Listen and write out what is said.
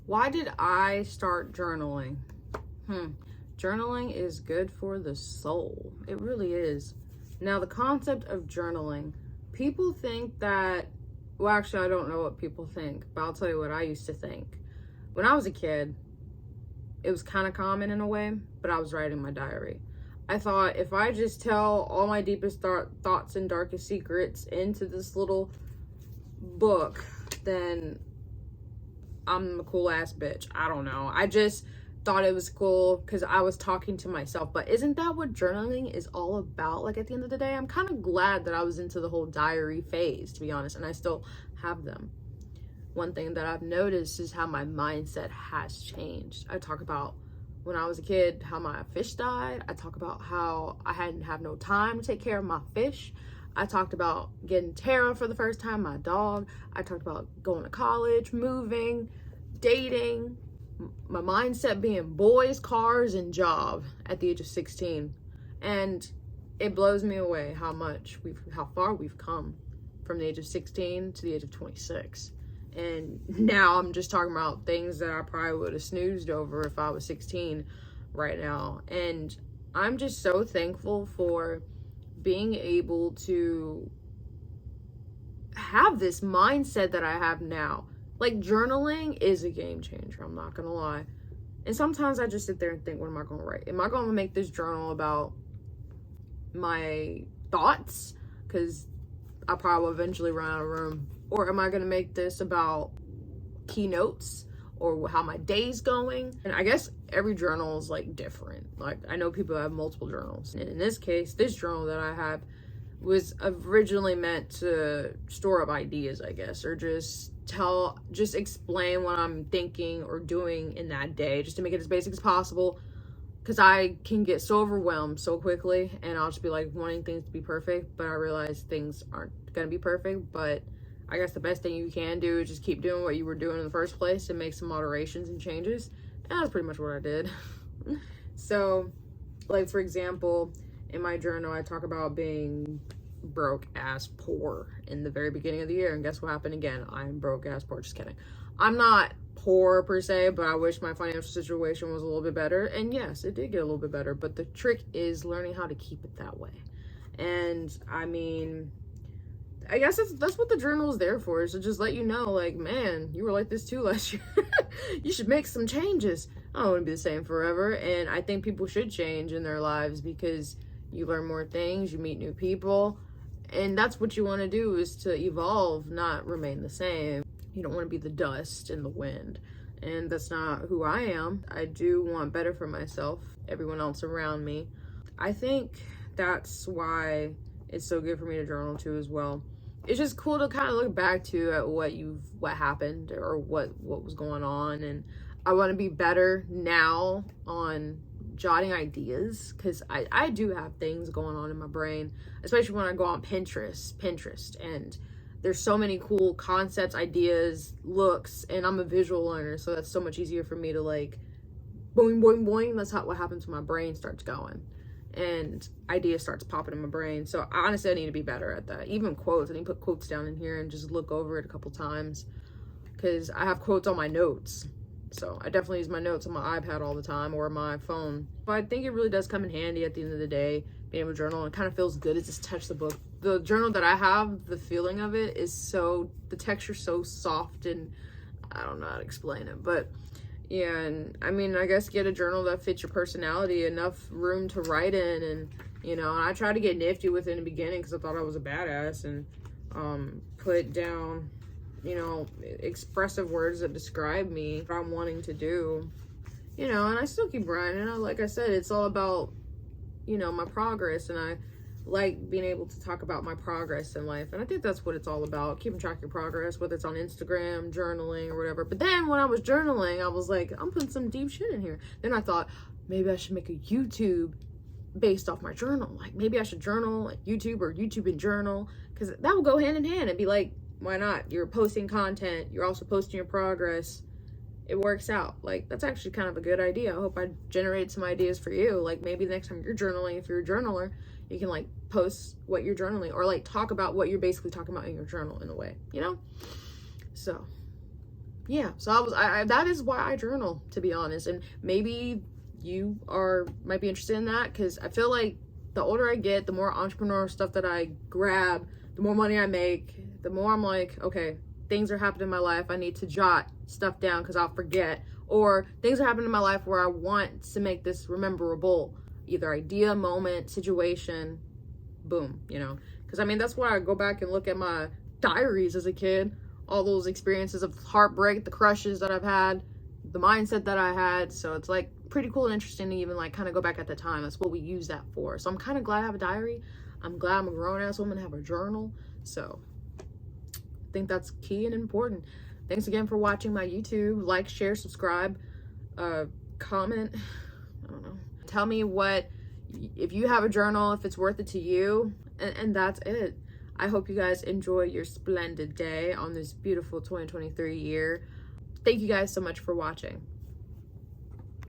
Why did I start journaling? Journaling is good for the soul. It really is. Now, the concept of journaling, people think that, well, actually, I don't know what people think, but I'll tell you what I used to think. When I was a kid, it was kind of common in a way, but I was writing my diary. I thought if I just tell all my deepest thoughts and darkest secrets into this little book, then I'm a cool ass bitch. I don't know. I just thought it was cool because I was talking to myself. But isn't that what journaling is all about? Like, at the end of the day, I'm kind of glad that I was into the whole diary phase, to be honest, and I still have them. One thing that I've noticed is how my mindset has changed. I talk about when I was a kid, how my fish died. I talk about how I hadn't have no time to take care of my fish. I talked about getting Tara for the first time, my dog. I talked about going to college, moving, dating, my mindset being boys, cars, and job at the age of 16. And it blows me away how far we've come from the age of 16 to the age of 26. And now I'm just talking about things that I probably would have snoozed over if I was 16 right now. And I'm just so thankful for being able to have this mindset that I have now. Like, journaling is a game changer, I'm not gonna lie. And sometimes I just sit there and think, what am I gonna write? Am I gonna make this journal about my thoughts? Because I probably will eventually run out of room. Or am I gonna make this about keynotes or how my day's going? And I guess every journal is like different. Like, I know people have multiple journals. And in this case, this journal that I have was originally meant to store up ideas, I guess, or just explain what I'm thinking or doing in that day, just to make it as basic as possible. Because I can get so overwhelmed so quickly, and I'll just be like wanting things to be perfect, but I realize things aren't gonna be perfect. But I guess the best thing you can do is just keep doing what you were doing in the first place and make some moderations and changes. And that's pretty much what I did. So, like, for example, in my journal, I talk about being broke ass poor in the very beginning of the year. And guess what happened again? I'm broke ass poor. Just kidding. I'm not poor per se, but I wish my financial situation was a little bit better. And yes, it did get a little bit better. But the trick is learning how to keep it that way. And I mean, I guess that's what the journal is there for, is to just let you know, like, man, you were like this too last year. You should make some changes. I don't want to be the same forever. And I think people should change in their lives because you learn more things, you meet new people, and that's what you want to do, is to evolve, not remain the same. You don't want to be the dust in the wind. And that's not who I am. I do want better for myself, everyone else around me. I think that's why it's so good for me to journal too as well. It's just cool to kind of look back to at what happened or what was going on. And I want to be better now on jotting ideas, because I do have things going on in my brain, especially when I go on Pinterest, and there's so many cool concepts, ideas, looks, and I'm a visual learner, so that's so much easier for me to, like, boing, boing, boing. That's what happens when my brain starts going and ideas starts popping in my brain. So honestly, I need to be better at that. Even quotes, I need to put quotes down in here and just look over it a couple times, because I have quotes on my notes. So I definitely use my notes on my iPad all the time, or my phone. But I think it really does come in handy at the end of the day, being able to journal. It kind of feels good to just touch the book. The journal that I have, the feeling of it is the texture's so soft, and I don't know how to explain it, but yeah. And I mean, I guess get a journal that fits your personality, enough room to write in, and and I tried to get nifty with it in the beginning because I thought I was a badass, and put down expressive words that describe me, what I'm wanting to do, and I still keep writing. Like I said, it's all about my progress, and I like being able to talk about my progress in life. And I think that's what it's all about, keeping track of your progress, whether it's on Instagram, journaling, or whatever. But then when I was journaling, I was like, I'm putting some deep shit in here. Then I thought, maybe I should make a YouTube based off my journal. Like, maybe I should journal at YouTube, or YouTube and journal, because that will go hand in hand. And be like, why not? You're posting content, you're also posting your progress. It works out. Like, that's actually kind of a good idea. I hope I generate some ideas for you. Like, maybe the next time you're journaling, if you're a journaler, you can, like, post what you're journaling, or, like, talk about what you're basically talking about in your journal in a way, So yeah, so I that is why I journal, to be honest. And maybe you might be interested in that, because I feel like the older I get, the more entrepreneurial stuff that I grab, the more money I make, the more I'm like, okay, things are happening in my life, I need to jot stuff down because I'll forget. Or things are happening in my life where I want to make this rememberable, either idea, moment, situation, boom, you know. Because I mean, that's why I go back and look at my diaries as a kid, all those experiences of heartbreak, the crushes that I've had, the mindset that I had. So it's like pretty cool and interesting to even like kind of go back at the time. That's what we use that for. So I'm kind of glad I have a diary. I'm glad I'm a grown-ass woman to have a journal. So I think that's key and important. Thanks again for watching my YouTube. Like, share, subscribe, comment. I don't know. Tell me if you have a journal, if it's worth it to you. And that's it. I hope you guys enjoy your splendid day on this beautiful 2023 year. Thank you guys so much for watching.